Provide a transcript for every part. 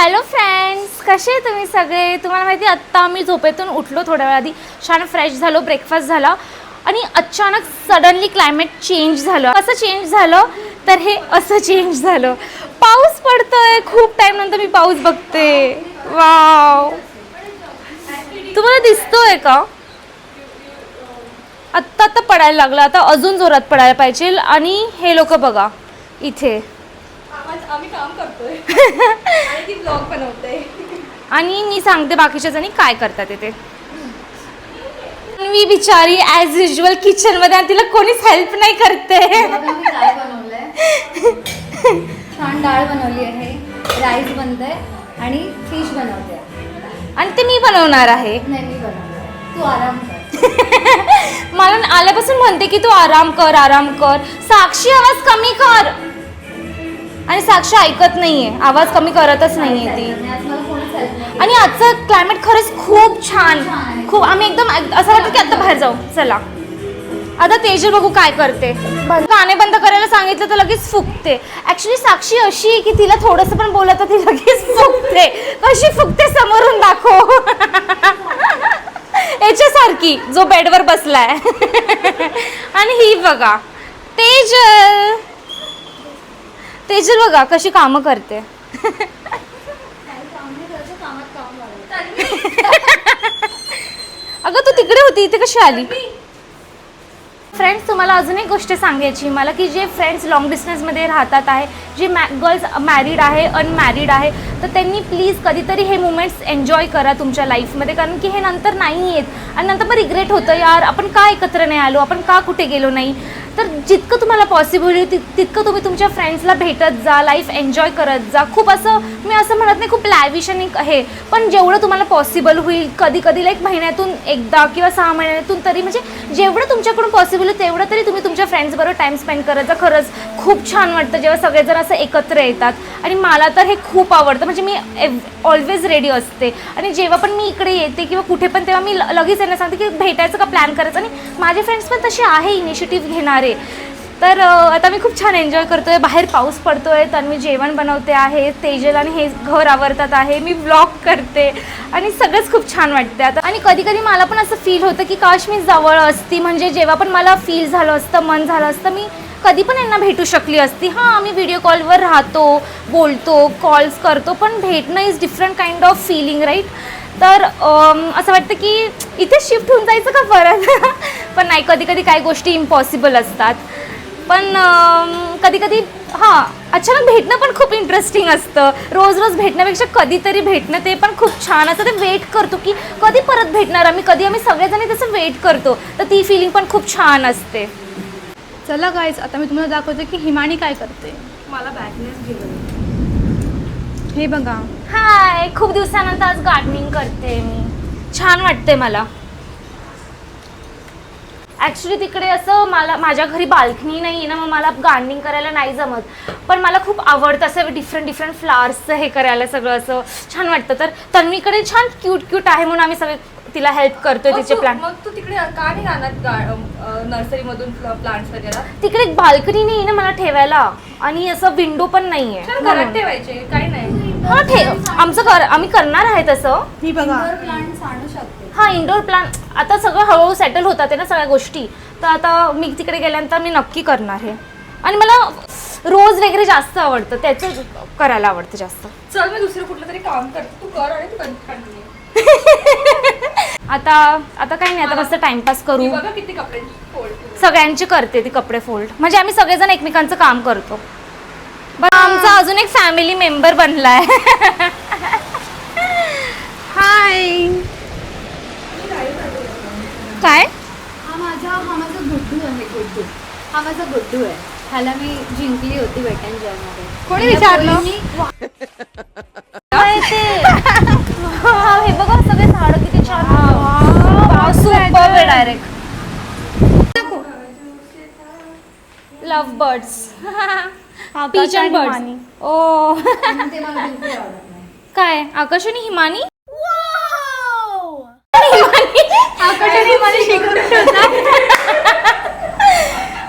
Hello friends, कसे आहे तुम्ही सगळे? तुम्हाला माहिती आहे आत्ता मी झोपेतून उठलो थोड्या वेळ आधी, छान फ्रेश झालो, ब्रेकफास्ट झाला आणि अचानक सडनली क्लायमेट चेंज झालं. कसं चेंज झालं तर हे असं चेंज झालं. पाऊस पडतोय, खूप टाइम नंतर मी पाऊस बघते. वाव, तुम्हाला दिसतोय का? आत्ता आत्ता पडायला लागला, आता अजून जोरात पडायला पाहिजे. आणि हे लोक बघा इथे आम्ही काम करतोय आणि ती ब्लॉग बनवते आणि मी सांगते बाकीच्या जणी काय करतात ते. मी बिचारी ॲज युजल किचनमध्ये आणि तिला कोणीच हेल्प नाही करते. काय बनवलंय? छान डाळ बनवली आहे, राईस बनतंय आणि फिश बनवते. आणि ते मी बनवणार आहे. नाही, मी बनवते, तू आराम कर. मला आल्यापासून म्हणते की तू आराम कर, आराम कर. साक्षी आवाज कमी कर. आणि साक्षी ऐकत नाहीये, आवाज कमी करतच नाहीये ती. आणि आजचं क्लायमेट खरंच खूप छान, खूप. आम्ही एकदम असं वाटतं की आता बाहेर जाऊ. चला आता तेजल बघू काय करते. गाणे बंद करायला सांगितलं तर लगेच फुकते. ऍक्च्युली साक्षी अशी आहे की तिला थोडंसं पण बोलत तर ती लगेच फुकते. कशी फुकते समोरून दाखव. याच्यासारखी जो बेडवर बसलाय. आणि ही बघा तेजल, तेजल बघा कशी कामं करते. अगं तू तिकडे होती, इथे कशी आली? फ्रेंड्स, तुम्हाला अजून एक गोष्ट सांगायची मला की जे फ्रेंड्स लॉंग डिस्टन्समध्ये राहतात आहे, जे गर्ल्स मॅरिड आहे, अनमॅरिड आहे, तर त्यांनी प्लीज कधीतरी हे मुमेंट्स एन्जॉय करा तुमच्या लाईफमध्ये. कारण की हे नंतर नाही येत आणि नंतर मग रिग्रेट होतं, यार आपण का एकत्र नाही आलो, आपण का कुठे गेलो नाही. तर जितकं तुम्हाला पॉसिबल होईल तितकं तुम्ही तुमच्या फ्रेंड्सला भेटत जा, लाईफ एन्जॉय करत जा. खूप असं मी असं म्हणत नाही खूप लॅविश आणि हे, पण जेवढं तुम्हाला पॉसिबल होईल, कधी कधी लाईक महिन्यातून एकदा किंवा 6 महिन्यातून तरी, म्हणजे जेवढं तुमच्याकडून पॉसिबल होईल तेवढं तरी तुम्ही तुमच्या फ्रेंड्सबरोबर टाईम स्पेंड करत जा. खरंच खूप छान वाटतं जेव्हा सगळेजण असं एकत्र येतात. आणि मला तर हे खूप आवडतं, म्हणजे मी ऑलवेज रेडी असते. आणि जेव्हा पण मी इकडे येते किंवा कुठे पण, तेव्हा मी लगेच यांना सांगते की भेटायचं का, प्लॅन करायचं. आणि माझे फ्रेंड्स पण तसे आहे, इनिशिएटिव्ह घेणारे. तर आता मी खूप छान एन्जॉय करतोय. बाहेर पाऊस पडतोय तर मी जेवण बनवते आहे, तेजल आणि हे घर आवरतात आहे, मी व्लॉग करते आणि सगळंच खूप छान वाटते आता. आणि कधी कधी मला पण असं फील होतं की काश मी जवळ असती, म्हणजे जेव्हा पण मला फील झालं असतं, मन झालं असतं, मी कधी पण यांना भेटू शकली असती. हां, आम्ही व्हिडिओ कॉलवर राहतो, बोलतो, कॉल्स करतो, पण भेटणं is different kind of feeling, right? तर असं वाटतं की इथे शिफ्ट होऊन जायचं का परत. पण नाही, कधी कधी काही गोष्टी इम्पॉसिबल असतात. पण कधी कधी हां, अचानक भेटणं पण खूप इंटरेस्टिंग असतं. रोज रोज भेटण्यापेक्षा कधीतरी भेटणं ते पण खूप छान असतं. ते वेट करतो की कधी परत भेटणार आम्ही, कधी आम्ही सगळेजणी तसं वेट करतो. तर ती फिलिंग पण खूप छान असते. चला गाईज, आता मी तुम्हाला दाखवते की हिमानी काय करते. मला बॅगनेस घेऊन हे बघा. हाय, खूप दिवसानंतर आज गार्डनिंग करते मी, छान वाटते मला. ॲक्च्युली तिकडे असं मला माझ्या घरी बाल्कनी नाही आहे ना, मग मला गार्डनिंग करायला नाही जमत. पण मला खूप आवडतं असं डिफरंट फ्लावर्सचं हे करायला, सगळं असं छान वाटतं. तर तन्वीकडे छान क्यूट आहे म्हणून आम्ही सगळे तिला हेल्प करतोय तिचे प्लांट. मग तू तिकडे का नाही आणत नर्सरीमधून प्लांट्स वगैरे? तिकडे एक बाल्कनी नाही ना मला ठेवायला, आणि असं विंडो पण नाही आहे. घरात ठेवायचे, काही नाही. हां, आमचं आम्ही करणार आहे तसं. ही बघा, प्लांट्स आणू शकते. हां, इंडोर प्लांट आता सगळं हळूहळू सेटल होतात आहे ना सगळ्या गोष्टी. तर आता मी तिकडे गेल्यानंतर मी नक्की करणार आहे. आणि मला रोज वगैरे जास्त आवडतं, त्याचं करायला आवडतं जास्त. चल, मी दुसरं कुठलं तरी काम करते, तू कर आणि तू कंटिन्यू. आता काही नाही, आता मस्त टाइमपास करू. बघा किती कपडे फोल्ड, सगळ्यांची करते ती कपडे फोल्ड, म्हणजे आम्ही सगळेजण एकमेकांचं काम करतो. बरं, आमचा अजून एक फॅमिली मेंबर बनलाय. हाय. काय? हा माझा गुड्डू आहे. हा माझा गुड्डू आहे. ह्याला मी जिंकली होती वेट अँड जॉयमध्ये. कोणी विचारलं? हे बघा सगळे झाडं किती छान. Super direct love birds, peach and birds. ओ काय आकाश आणि हिमानी?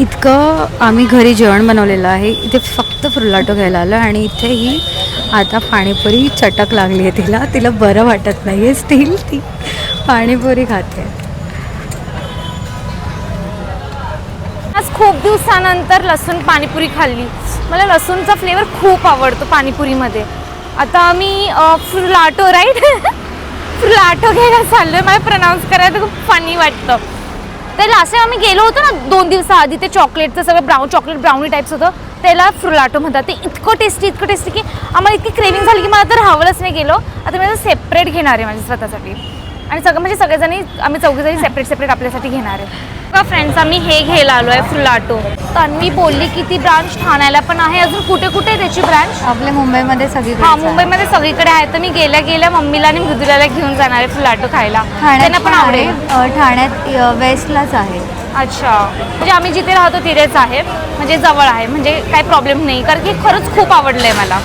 इतकं आम्ही घरी जेवण बनवलेलं आहे. इथे फक्त फ्रुलाटो घ्यायला आलो आणि इथेही आता पाणीपुरी चटक लागली आहे तिला. तिला बरं वाटत नाही आहे स्टील, ती पाणीपुरी खाते. आज खूप दिवसानंतर लसूण पाणीपुरी खाल्ली. मला लसूणचा फ्लेवर खूप आवडतो पाणीपुरीमध्ये. आता आम्ही फ्रुलाटो फ्रुलाटो घ्यायला चाललोय. मला प्रनाऊन्स करायला खूप फनी वाटतं. तर लास्ट टाइम आम्ही गेलो होतो ना 2 दिवसाआधी, ते चॉकलेटचं सगळं चॉकलेट ब्राउनी टाईप्स होतं, त्याला फ्रुलाटो म्हणतात. ते इतकं टेस्टी की आम्हाला इतकी क्रेविंग झाली की मला तर राहावंच नाही गेलो. आता मी सेपरेट घेणार आहे माझ्या स्वतःसाठी आणि सगळेजणी आम्ही चौघीजणी सेपरेट आपल्यासाठी घेणार आहे. बघा फ्रेंड्स, आम्ही हे घ्यायला आलो आहे फ्रुलाटो. तन्वी बोलली की ती ब्रांच ठाण्याला पण आहे. अजून कुठे आहे त्याची ब्रांच? आपल्या मुंबईमध्ये सगळीकडे. हां, मुंबईमध्ये सगळीकडे आहे. तर मी गेल्या मम्मीला आणि मृदुलाला घेऊन जाणार आहे फ्रुलाटो खायला. त्यांना पण आवडेल. ठाण्यात वेस्टलाच आहे. अच्छा, म्हणजे आम्ही जिथे राहतो तिथेच आहे, म्हणजे जवळ आहे, म्हणजे काही प्रॉब्लेम नाही, कारण की खरंच खूप आवडलं आहे मला.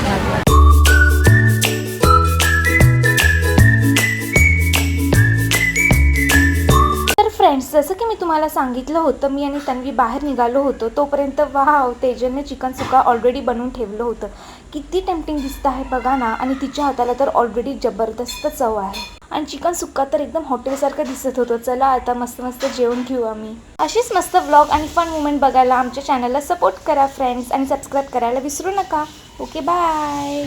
फ्रेंड्स, जसं की मी तुम्हाला सांगितलं होतं, मी आणि तन्वी बाहेर निघालो होतो तोपर्यंत वाव, तेजलने चिकन सुका ऑलरेडी बनवून ठेवलं होतं. किती टेम्पटिंग दिसतं आहे बघा ना. आणि तिच्या हाताला तर ऑलरेडी जबरदस्त चव आहे आणि चिकन सुक्का तर एकदम हॉटेलसारखं दिसत होतं. चला आता मस्त जेवण घेऊ आम्ही. अशीच मस्त व्लॉग आणि फन मुमेंट बघायला आमच्या चॅनलला सपोर्ट करा फ्रेंड्स आणि सबस्क्राईब करायला विसरू नका. Okay, bye.